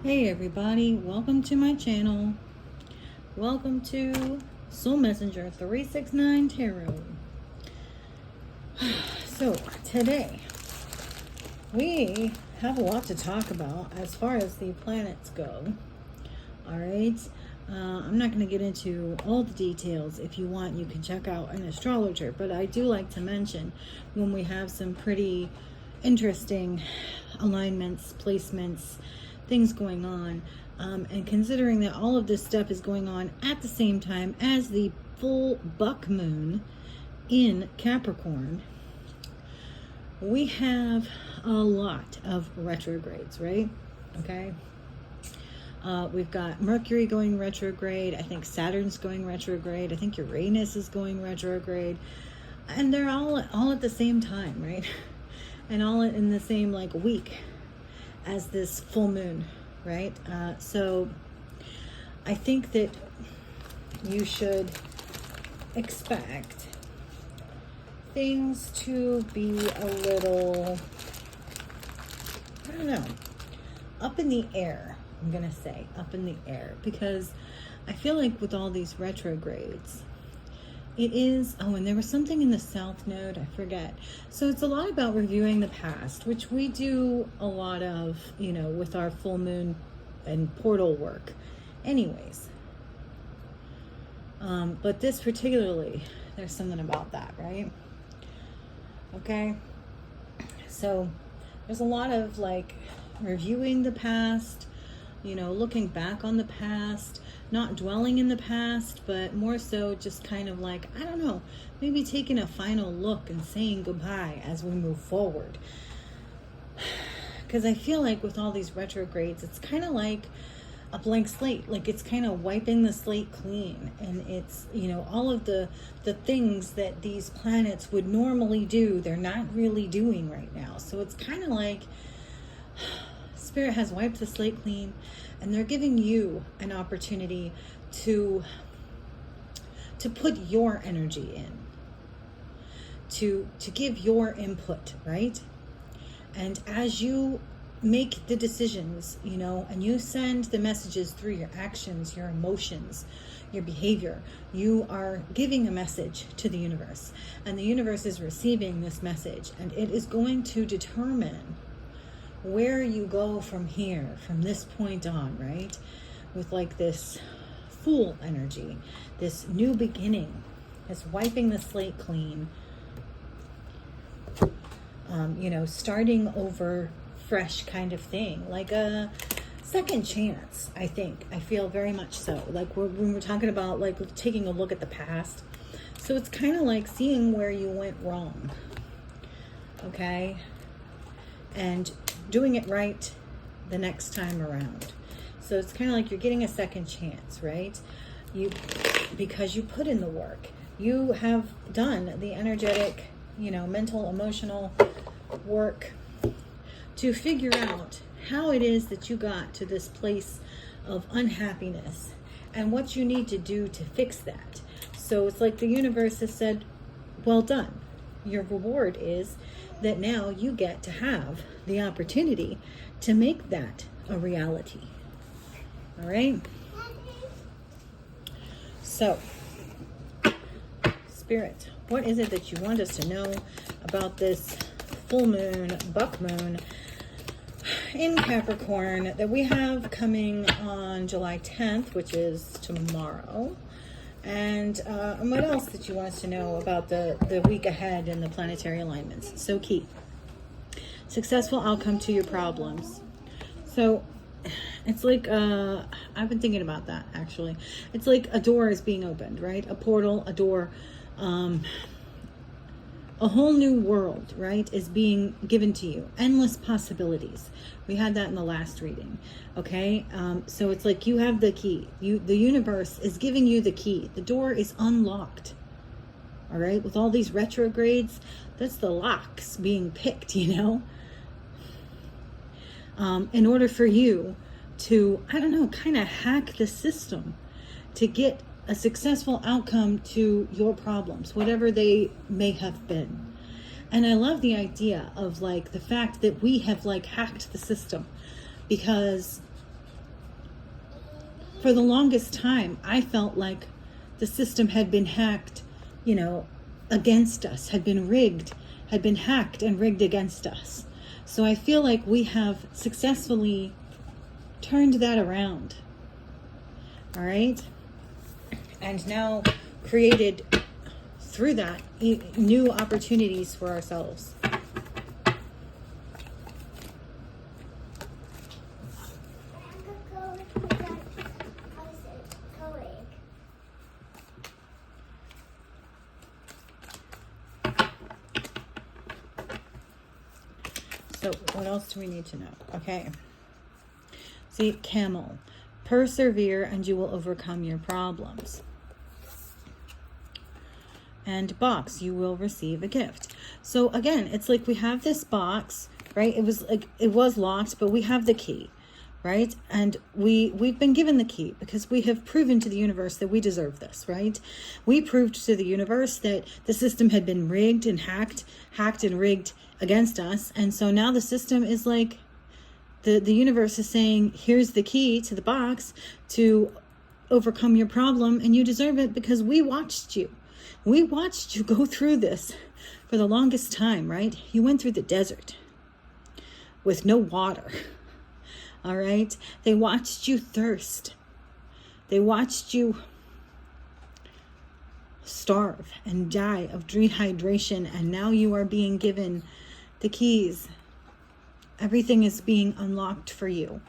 Hey everybody, welcome to my channel. Welcome to Soul Messenger 369 Tarot. So today we have a lot to talk about as far as the planets go. Alright, I'm not going to get into all the details. If you want, you can check out an astrologer, but I do like to mention when we have some pretty interesting alignments, placements, things going on, and considering that all of this stuff is going on at the same time as the full Buckmoon in Capricorn, we have a lot of retrogrades, right? Okay. We've got Mercury going retrograde. I think Saturn's going retrograde. I think Uranus is going retrograde, and they're all at the same time, right? And all in the same week as this full moon, right? So I think that you should expect things to be a little, I don't know, up in the air. I'm gonna say up in the air, because I feel like with all these retrogrades, it is, and there was something in the South Node, I forget. So it's a lot about reviewing the past, which we do a lot of, with our full moon and portal work anyways. But this particularly, there's something about that, right? Okay. So there's a lot of reviewing the past, looking back on the past, not dwelling in the past, but more so just kind of I don't know, maybe taking a final look and saying goodbye as we move forward. Because I feel like with all these retrogrades, it's kind of like a blank slate. It's kind of wiping the slate clean. And it's, all of the things that these planets would normally do, they're not really doing right now. So it's kind of like Spirit has wiped the slate clean, and they're giving you an opportunity to put your energy in, to give your input, right? And as you make the decisions, and you send the messages through your actions, your emotions, your behavior, you are giving a message to the universe, and the universe is receiving this message, and it is going to determine where you go from here, from this point on, right? With this Fool energy, this new beginning, this wiping the slate clean, starting over fresh kind of thing, like a second chance. I feel very much so. When we're talking about taking a look at the past, so it's kind of like seeing where you went wrong, okay, and doing it right the next time around. So it's kind of like you're getting a second chance, right? Because you put in the work, you have done the energetic, mental, emotional work to figure out how it is that you got to this place of unhappiness and what you need to do to fix that. So it's like the universe has said, well done. Your reward is that now you get to have the opportunity to make that a reality. All right? So, Spirit, what is it that you want us to know about this full moon, buck moon in Capricorn that we have coming on July 10th, which is tomorrow? And what else that you want us to know about the week ahead and the planetary alignments? So key. Successful outcome to your problems. So it's I've been thinking about that, actually. It's like a door is being opened, right? A portal, a door, a whole new world, right, is being given to you. Endless possibilities. We had that in the last reading, okay? So it's like you have the key. The universe is giving you the key. The door is unlocked, all right? With all these retrogrades, that's the locks being picked, in order for you to, I don't know, kind of hack the system to get a successful outcome to your problems, whatever they may have been. And I love the idea of the fact that we have hacked the system, because for the longest time, I felt like the system had been hacked, you know, against us, had been rigged, had been hacked and rigged against us. So I feel like we have successfully turned that around. All right? And now created through that new opportunities for ourselves. So what else do we need to know? Okay. See, Camel. Persevere and you will overcome your problems. And Box, you will receive a gift. So again, it's like we have this box, right? It was locked, but we have the key, right? And we've been given the key because we have proven to the universe that we deserve this, right? We proved to the universe that the system had been rigged and hacked and rigged against us. And so now the system is like, the universe is saying, here's the key to the box to overcome your problem, and you deserve it because we watched you. We watched you go through this for the longest time, right? You went through the desert with no water, all right? They watched you thirst. They watched you starve and die of dehydration, and now you are being given the keys. Everything is being unlocked for you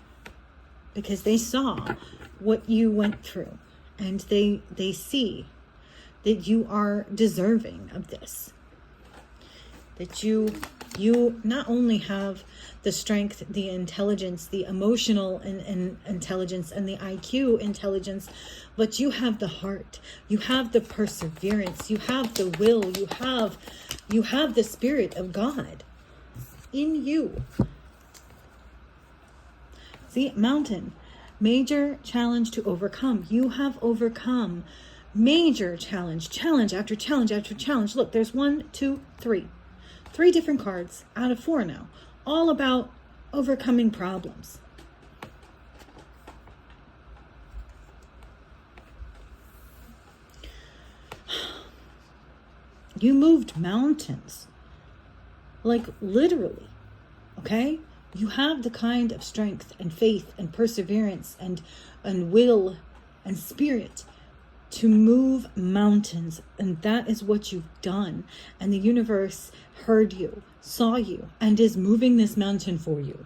because they saw what you went through, and they see that you are deserving of this. That you not only have the strength, the intelligence, the emotional and intelligence, and the IQ intelligence, but you have the heart, you have the perseverance, you have the will, you have the Spirit of God in you. See, Mountain, major challenge to overcome. You have overcome major challenge after challenge after challenge. Look, there's 1, 2, 3. 3 different cards out of 4 now, all about overcoming problems. You moved mountains, like literally, okay? You have the kind of strength and faith and perseverance and will and spirit to move mountains, and that is what you've done. And the universe heard you, saw you, and is moving this mountain for you.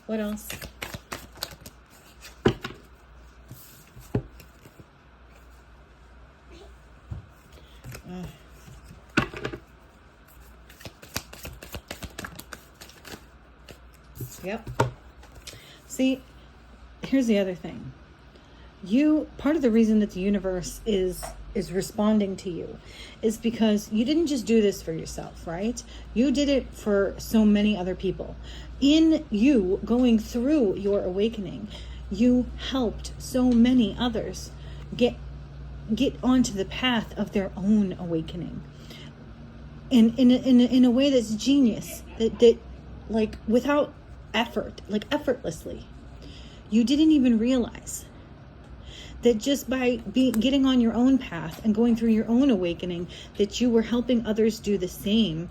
What else? Yep. See, here's the other thing. Part of the reason that the universe is responding to you is because you didn't just do this for yourself, right? You did it for so many other people. In you going through your awakening, you helped so many others get onto the path of their own awakening. In a way that's genius, that like without effort, like effortlessly. You didn't even realize that just by getting on your own path and going through your own awakening, that you were helping others do the same.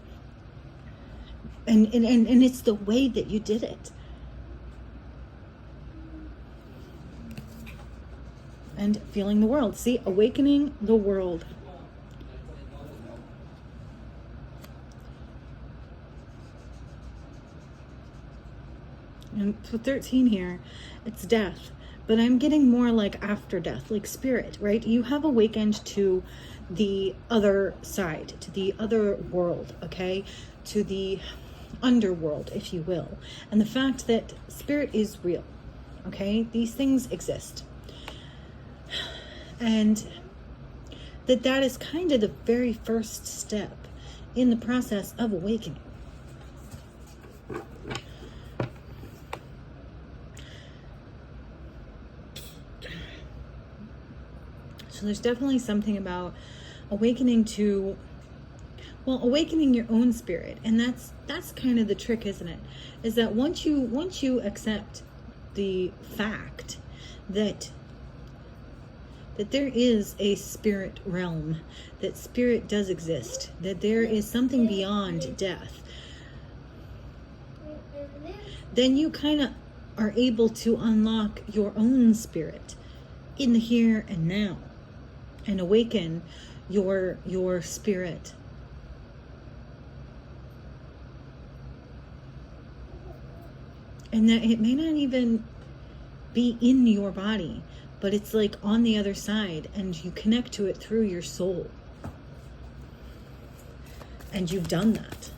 And it's the way that you did it. And feeling the world. See, awakening the world. And for 13 here, it's death. But I'm getting more like after death, like spirit, right? You have awakened to the other side, to the other world, okay? To the underworld, if you will. And the fact that spirit is real, okay? These things exist. And that is kind of the very first step in the process of awakening. So there's definitely something about awakening to, Well, awakening your own spirit. And that's kind of the trick, isn't it? Is that once you accept the fact that there is a spirit realm, that spirit does exist, that there is something beyond death, then you kind of are able to unlock your own spirit in the here and now and awaken your spirit. And that it may not even be in your body, but it's like on the other side, and you connect to it through your soul. And you've done that.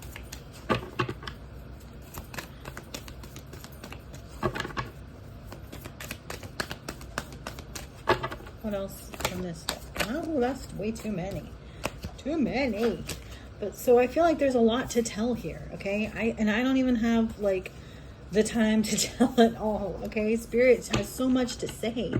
What else from this deck? Oh, that's way too many. Too many. But so I feel like there's a lot to tell here, okay? I don't even have like the time to tell it all, okay? Spirit has so much to say,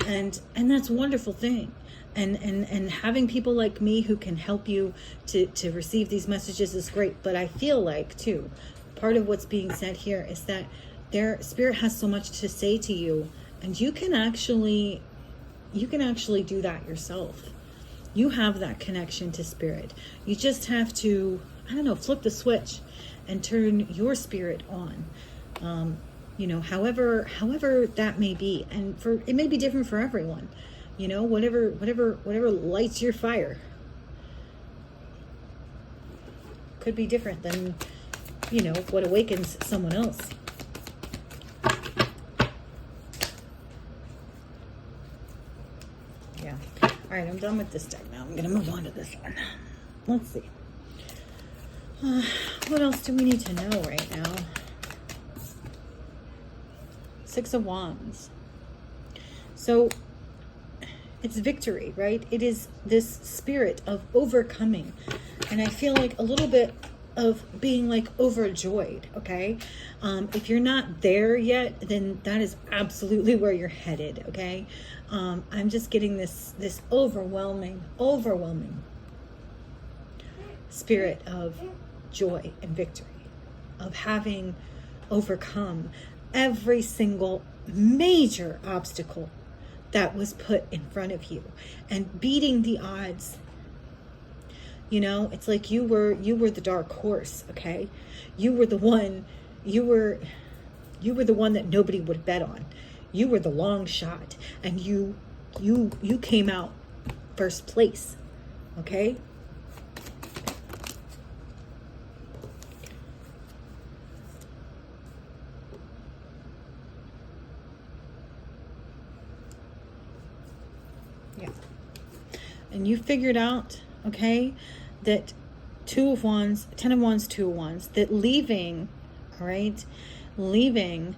and that's a wonderful thing. And having people like me who can help you to receive these messages is great. But I feel like too, part of what's being said here is that their spirit has so much to say to you, and you can actually do that yourself. You have that connection to spirit. You just have to, I don't know, flip the switch and turn your spirit on. However that may be, and it may be different for everyone. Whatever lights your fire could be different than, what awakens someone else. Yeah. All right, I'm done with this deck now. I'm going to move on to this one. Let's see. What else do we need to know right now? Six of Wands. So it's victory, right? It is this spirit of overcoming. And I feel like a little bit of being like overjoyed, okay? If you're not there yet, then that is absolutely where you're headed, okay? I'm just getting this overwhelming spirit of joy and victory, of having overcome every single major obstacle that was put in front of you and beating the odds. It's like you were the dark horse, okay? You were the one that nobody would bet on. You were the long shot, and you came out first place, okay? Yeah. And you figured out, okay, that Two of Wands, 10 of Wands, 2 of Wands, that leaving, all right, leaving,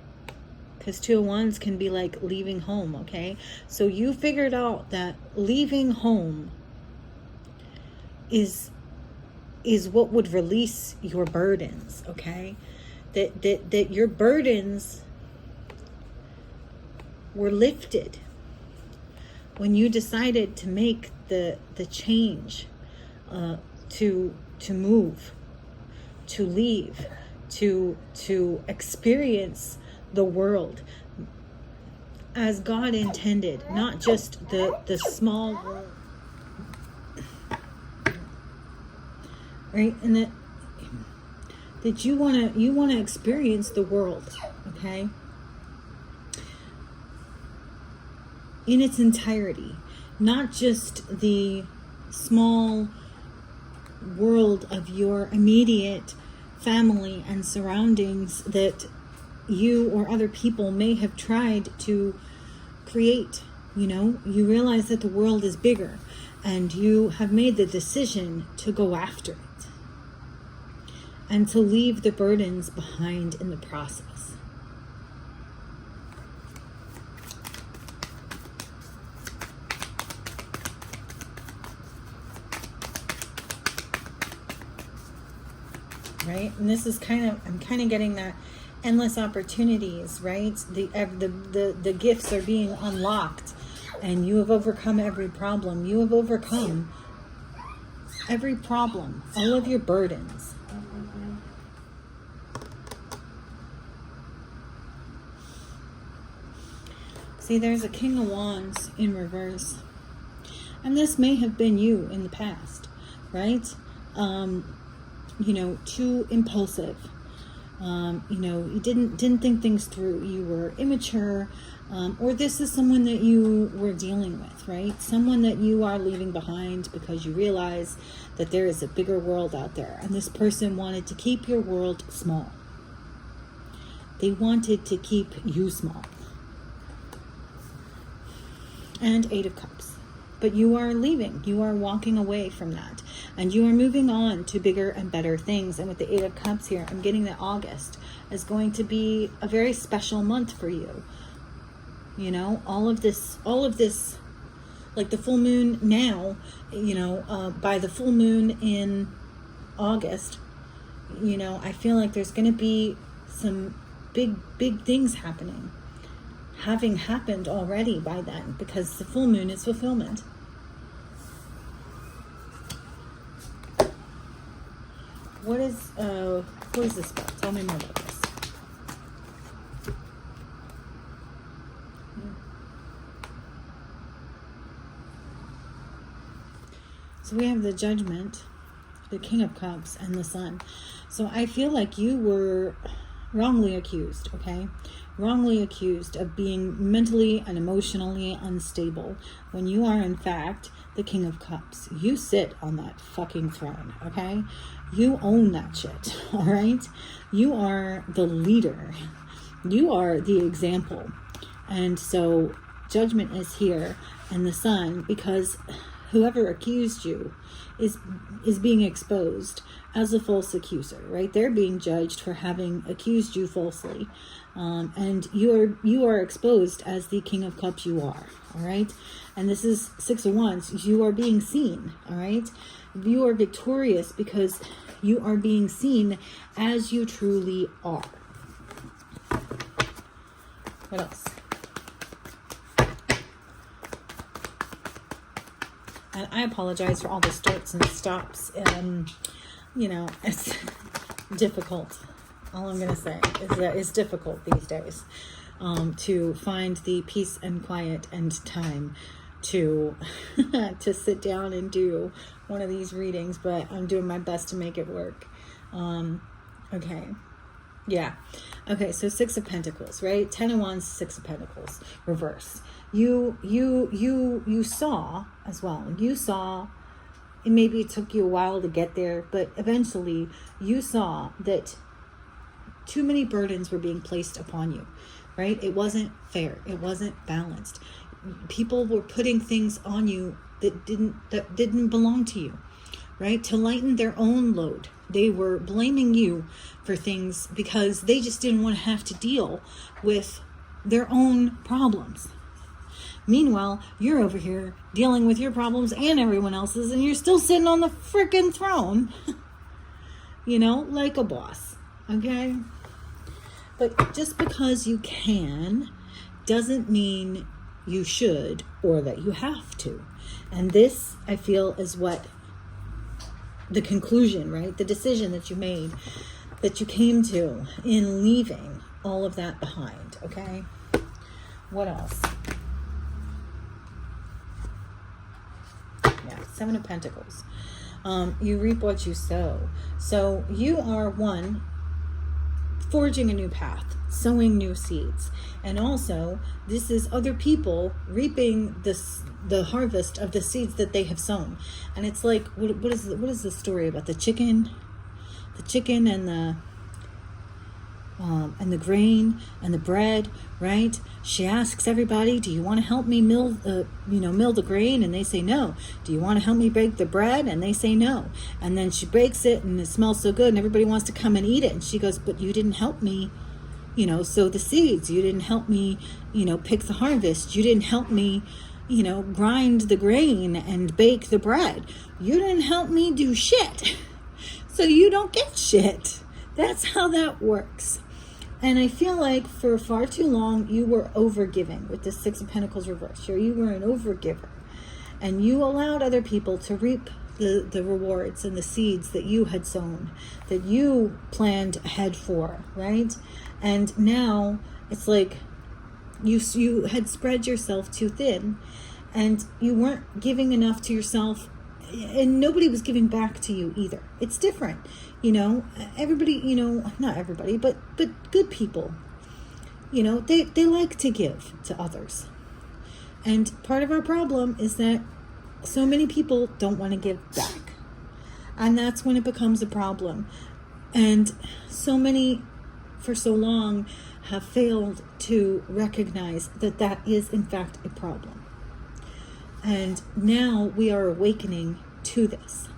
because 2 of Wands can be like leaving home, okay? So you figured out that leaving home is what would release your burdens, okay? That your burdens were lifted when you decided to make the change, to move, to leave, to experience the world as God intended, not just the small world, right? And that you want to experience the world, okay, in its entirety, not just the small world of your immediate family and surroundings that you or other people may have tried to create. You realize that the world is bigger, and you have made the decision to go after it and to leave the burdens behind in the process. Right? And this is I'm kind of getting that endless opportunities, right? The gifts are being unlocked, and you have overcome every problem. You have overcome every problem, all of your burdens. See, there's a King of Wands in reverse. And this may have been you in the past, right? You know, too impulsive. You know, you didn't think things through. You were immature. Or this is someone that you were dealing with, right? Someone that you are leaving behind because you realize that there is a bigger world out there. And this person wanted to keep your world small. They wanted to keep you small. And Eight of Cups. But you are leaving. You are walking away from that. And you are moving on to bigger and better things. And with the Eight of Cups here, I'm getting that August is going to be a very special month for you. You know, all of this, like the full moon now, you know, by the full moon in August, you know, I feel like there's going to be some big things happening. Having happened already by then, because the full moon is fulfillment. What is this about? Tell me more about this. So we have the Judgment, the King of Cups, and the Sun. So I feel like you were wrongly accused, okay? Wrongly accused of being mentally and emotionally unstable when you are in fact the King of Cups. You sit on that fucking throne, okay? You own that shit, all right? You are the leader. You are the example. And so Judgment is here, and the Sun, because whoever accused you is being exposed as a false accuser, right? They're being judged for having accused you falsely. And you are exposed as the King of Cups you are, all right? And this is Six of Wands. You are being seen, all right? You are victorious because you are being seen as you truly are. What else? And I apologize for all the starts and stops. You know, it's difficult. All I'm going to say is that it's difficult these days to find the peace and quiet and time to to sit down and do one of these readings, but I'm doing my best to make it work. Okay. Yeah. Okay, so Six of Pentacles, right? 10 of Wands, Six of Pentacles, reverse. You saw as well. You saw, and maybe it took you a while to get there, but eventually you saw that too many burdens were being placed upon you, right? It wasn't fair. It wasn't balanced. People were putting things on you that didn't belong to you, right? To lighten their own load. They were blaming you for things because they just didn't want to have to deal with their own problems. Meanwhile, you're over here dealing with your problems and everyone else's, and you're still sitting on the freaking throne, you know, like a boss, okay? But just because you can doesn't mean you should or that you have to. And this, I feel, is what the conclusion, right? The decision that you made, that you came to in leaving all of that behind, okay? What else? Yeah, Seven of Pentacles. You reap what you sow. So you are one, forging a new path, sowing new seeds. And also, this is other people reaping the harvest of the seeds that they have sown. And it's like, what is the story about the chicken? The chicken and the grain and the bread, right? She asks everybody, do you want to help me mill the grain? And they say no. Do you want to help me bake the bread? And they say no. And then she bakes it and it smells so good and everybody wants to come and eat it. And she goes, but you didn't help me, sow the seeds. You didn't help me, pick the harvest. You didn't help me, grind the grain and bake the bread. You didn't help me do shit. So you don't get shit. That's how that works. And I feel like for far too long, you were overgiving with the Six of Pentacles reverse. You were an overgiver. And you allowed other people to reap the rewards and the seeds that you had sown, that you planned ahead for, right? And now it's like you had spread yourself too thin, and you weren't giving enough to yourself, and nobody was giving back to you either. It's different, everybody, not everybody, but good people, they like to give to others. And part of our problem is that so many people don't want to give back. And that's when it becomes a problem. And so many, for so long, have failed to recognize that that is, in fact, a problem. And now we are awakening to this.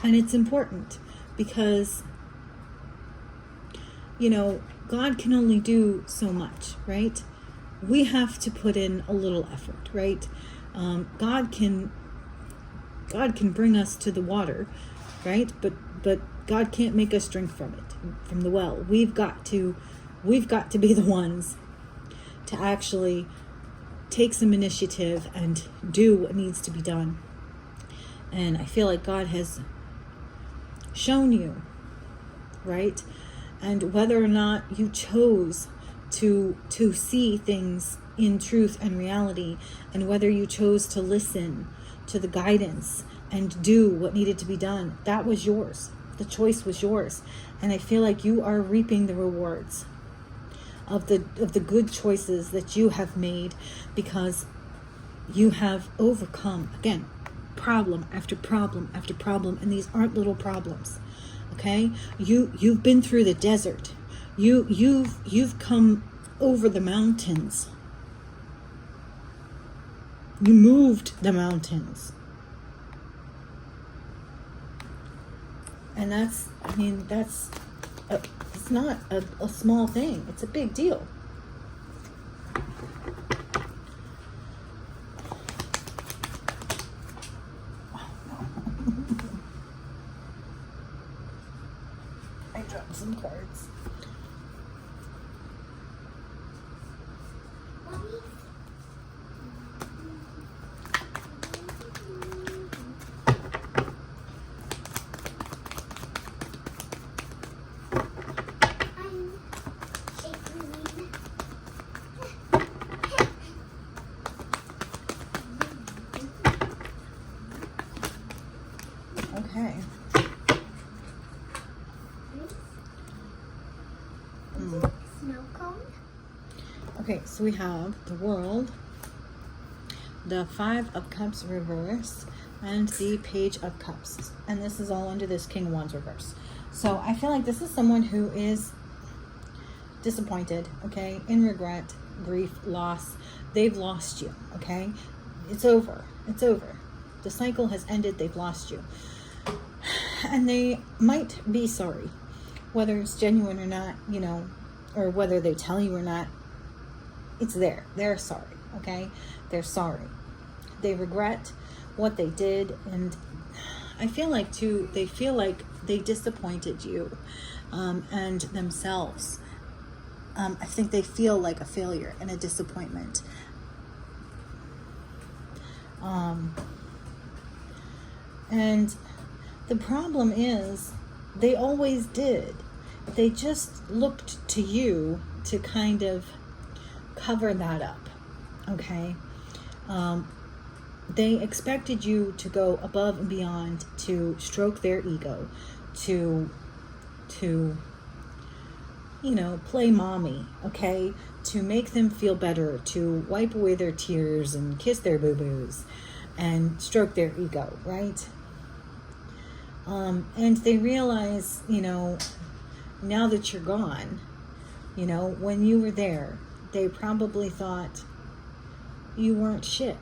And it's important because, God can only do so much, right? We have to put in a little effort, right? God can bring us to the water, right? But God can't make us drink from it, from the well. We've got to be the ones to actually take some initiative and do what needs to be done. And I feel like God has shown you, right? And whether or not you chose to see things in truth and reality, and whether you chose to listen to the guidance and do what needed to be done, that was yours. The choice was yours. And I feel like you are reaping the rewards of the good choices that you have made, because you have overcome, again, problem after problem after problem, and these aren't little problems. Okay? You've been through the desert. You've come over the mountains. You moved the mountains. And it's not a small thing. It's a big deal. Oh, no. I dropped some cards. Okay. Snow cone? Okay, so we have the World, the Five of Cups reverse, and the Page of Cups. And this is all under this King of Wands reverse. So I feel like this is someone who is disappointed, okay, in regret, grief, loss. They've lost you, okay? It's over. It's over. The cycle has ended. They've lost you. And they might be sorry, whether it's genuine or not, or whether they tell you or not. It's there. They're sorry, okay? They're sorry. They regret what they did, and I feel like, too, they feel like they disappointed you and themselves. I think they feel like a failure and a disappointment. And the problem is, they always did. They just looked to you to kind of cover that up, okay? They expected you to go above and beyond, to stroke their ego, to play mommy, okay? To make them feel better, to wipe away their tears and kiss their boo-boos and stroke their ego, right? And they realize, now that you're gone, when you were there, they probably thought you weren't shit.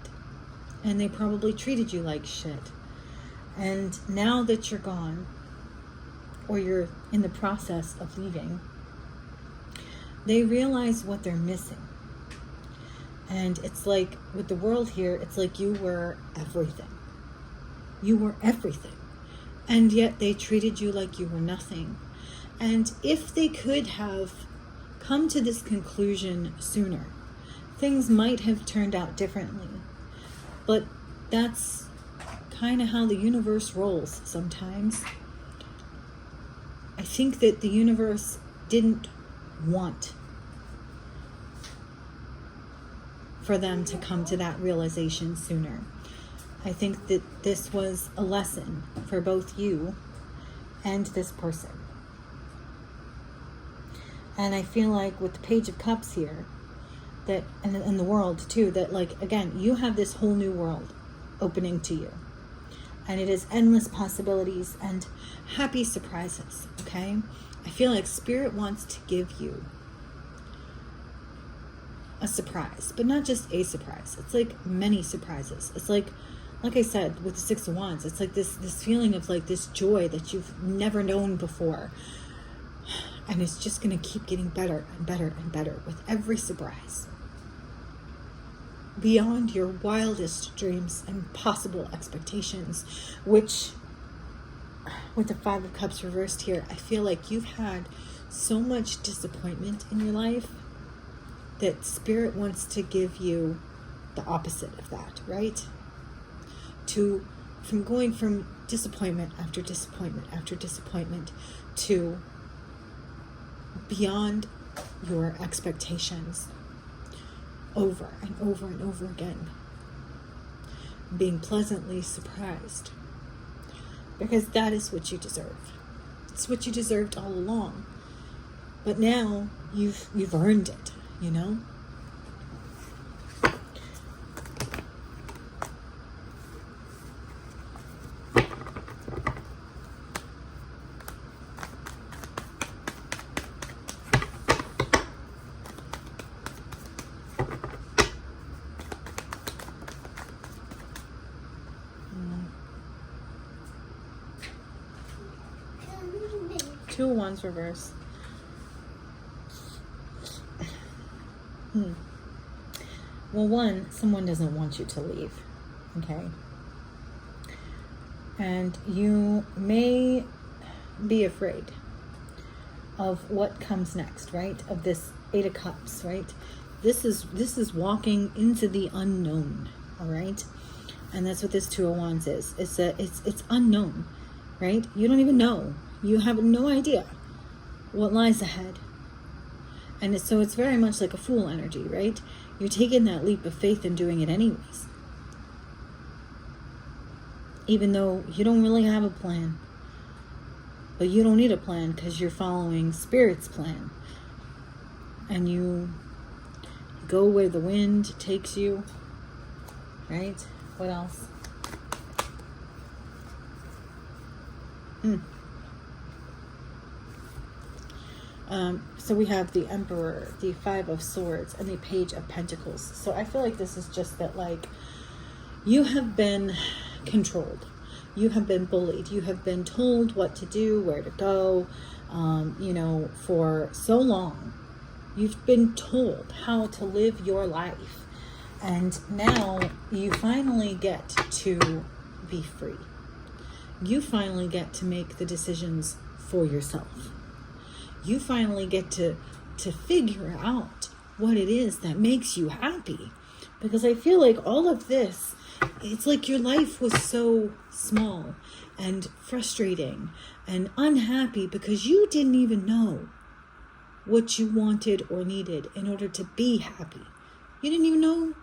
And they probably treated you like shit. And now that you're gone, or you're in the process of leaving, they realize what they're missing. And it's like, with the World here, it's like you were everything. You were everything. And yet they treated you like you were nothing. And if they could have come to this conclusion sooner, things might have turned out differently. But that's kind of how the universe rolls sometimes. I think that the universe didn't want for them to come to that realization sooner. I think that this was a lesson for both you and this person. And I feel like with the Page of Cups here, that, and in the world too, that like, again, you have this whole new world opening to you. And it is endless possibilities and happy surprises, okay? I feel like Spirit wants to give you a surprise, but not just a surprise. It's like many surprises. It's like I said, with the Six of Wands, it's like this feeling of like this joy that you've never known before. And it's just going to keep getting better and better and better with every surprise. Beyond your wildest dreams and possible expectations, which with the Five of Cups reversed here, I feel like you've had so much disappointment in your life that Spirit wants to give you the opposite of that, right? From going from disappointment after disappointment after disappointment to beyond your expectations, over and over and over again, being pleasantly surprised, because that is what you deserve. It's what you deserved all along, but now you've earned it, you know. Two of Wands reverse. Well, one, someone doesn't want you to leave, okay? And you may be afraid of what comes next, right? Of this Eight of Cups, right? This is walking into the unknown, all right? And that's what this Two of Wands is. It's unknown, right? You don't even know. You have no idea what lies ahead. And so it's very much like a fool energy, right? You're taking that leap of faith and doing it anyways. Even though you don't really have a plan. But you don't need a plan because you're following Spirit's plan. And you go where the wind takes you, right? What else? So we have the Emperor, the Five of Swords, and the Page of Pentacles. So I feel like this is just that, like, you have been controlled. You have been bullied. You have been told what to do, where to go, you know, for so long. You've been told how to live your life. And now you finally get to be free. You finally get to make the decisions for yourself. You finally get to figure out what it is that makes you happy. Because I feel like all of this, it's like your life was so small and frustrating and unhappy because you didn't even know what you wanted or needed in order to be happy. You didn't even know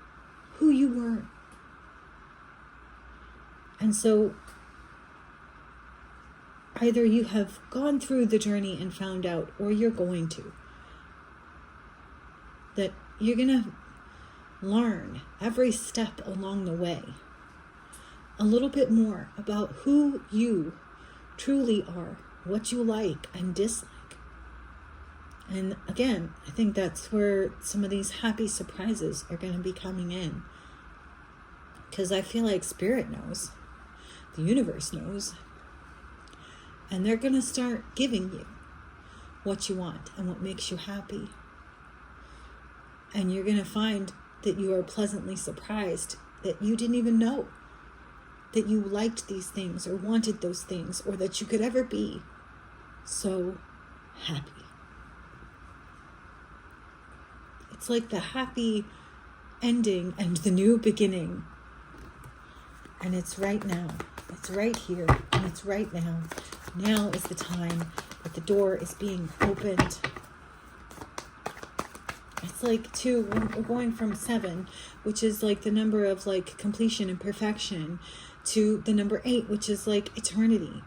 who you were. And so either you have gone through the journey and found out, or you're going to, that you're going to learn every step along the way a little bit more about who you truly are, what you like and dislike. And again, I think that's where some of these happy surprises are going to be coming in. Because I feel like Spirit knows, the universe knows, and they're going to start giving you what you want and what makes you happy. And you're going to find that you are pleasantly surprised that you didn't even know that you liked these things or wanted those things, or that you could ever be so happy. It's like the happy ending and the new beginning. And it's right now. It's right here. And it's right now. Now is the time that the door is being opened. It's like 2, we're going from 7, which is like the number of like completion and perfection, to the number 8, which is like eternity.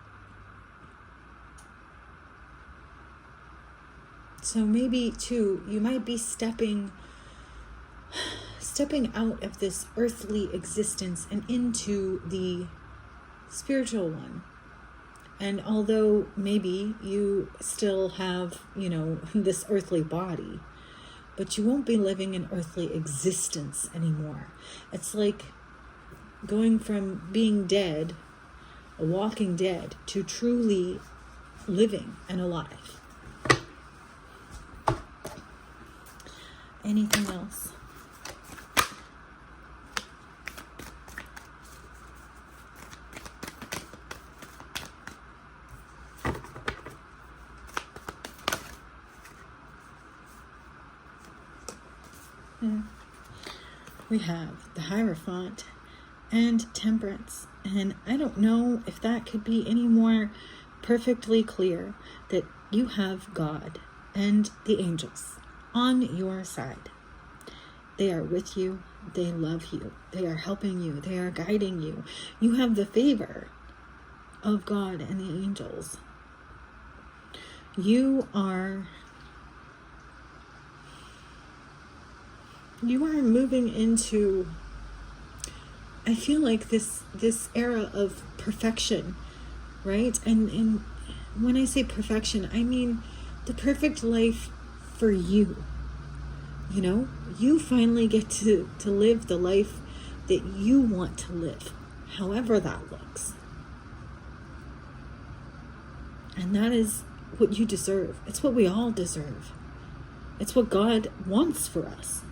So maybe too, you might be stepping out of this earthly existence and into the spiritual one. And although maybe you still have, this earthly body, but you won't be living an earthly existence anymore. It's like going from being dead, a walking dead, to truly living and alive. Anything else? We have the Hierophant and Temperance. And I don't know if that could be any more perfectly clear that you have God and the angels on your side. They are with you. They love you. They are helping you. They are guiding you. You have the favor of God and the angels. You are moving into, I feel like this era of perfection, right? And when I say perfection, I mean the perfect life for you. You finally get to live the life that you want to live, however that looks. And that is what you deserve. It's what we all deserve. It's what God wants for us.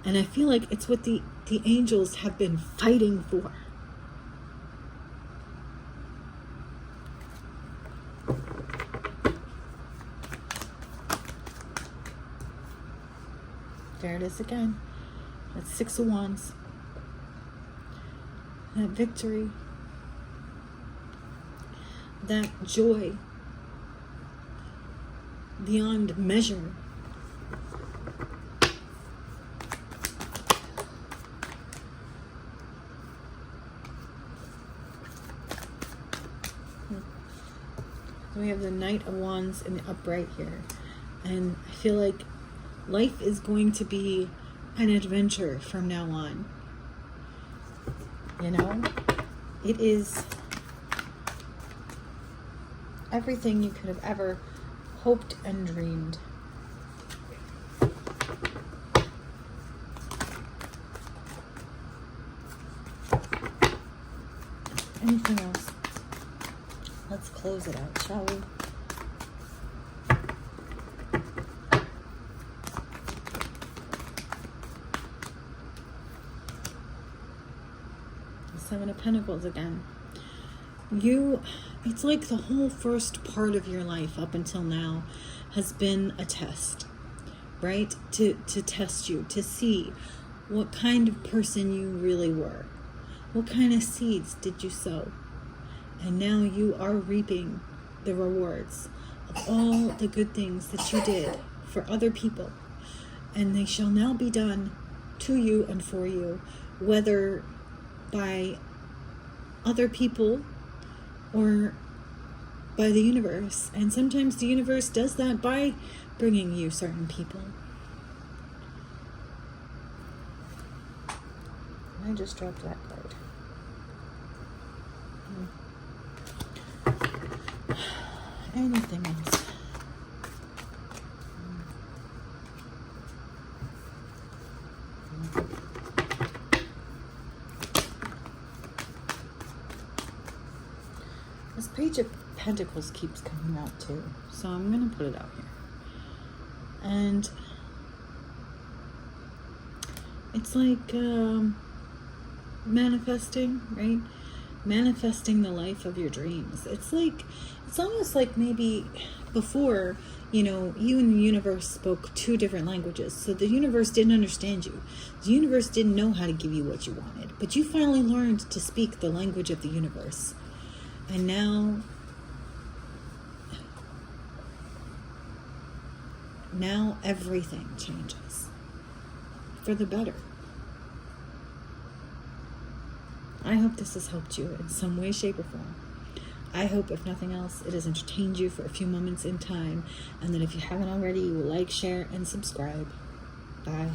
And I feel like it's what the angels have been fighting for. There it is again. That's 6 of Wands. That victory. That joy beyond measure. We have the Knight of Wands in the upright here. And I feel like life is going to be an adventure from now on. It is everything you could have ever hoped and dreamed. Anything else? Let's close it out, shall we? Seven of Pentacles again. It's like the whole first part of your life up until now has been a test, right? To test you, to see what kind of person you really were. What kind of seeds did you sow? And now you are reaping the rewards of all the good things that you did for other people. And they shall now be done to you and for you, whether by other people or by the universe. And sometimes the universe does that by bringing you certain people. I just dropped that card. Anything else? This Page of Pentacles keeps coming out too, so I'm going to put it out here. And it's like manifesting, right? manifesting the life of your dreams. It's almost like maybe before, you and the universe spoke two different languages. So the universe didn't understand you. The universe didn't know how to give you what you wanted. But you finally learned to speak the language of the universe. And now everything changes for the better. I hope this has helped you in some way, shape, or form. I hope, if nothing else, it has entertained you for a few moments in time, and that if you haven't already, you will like, share, and subscribe. Bye.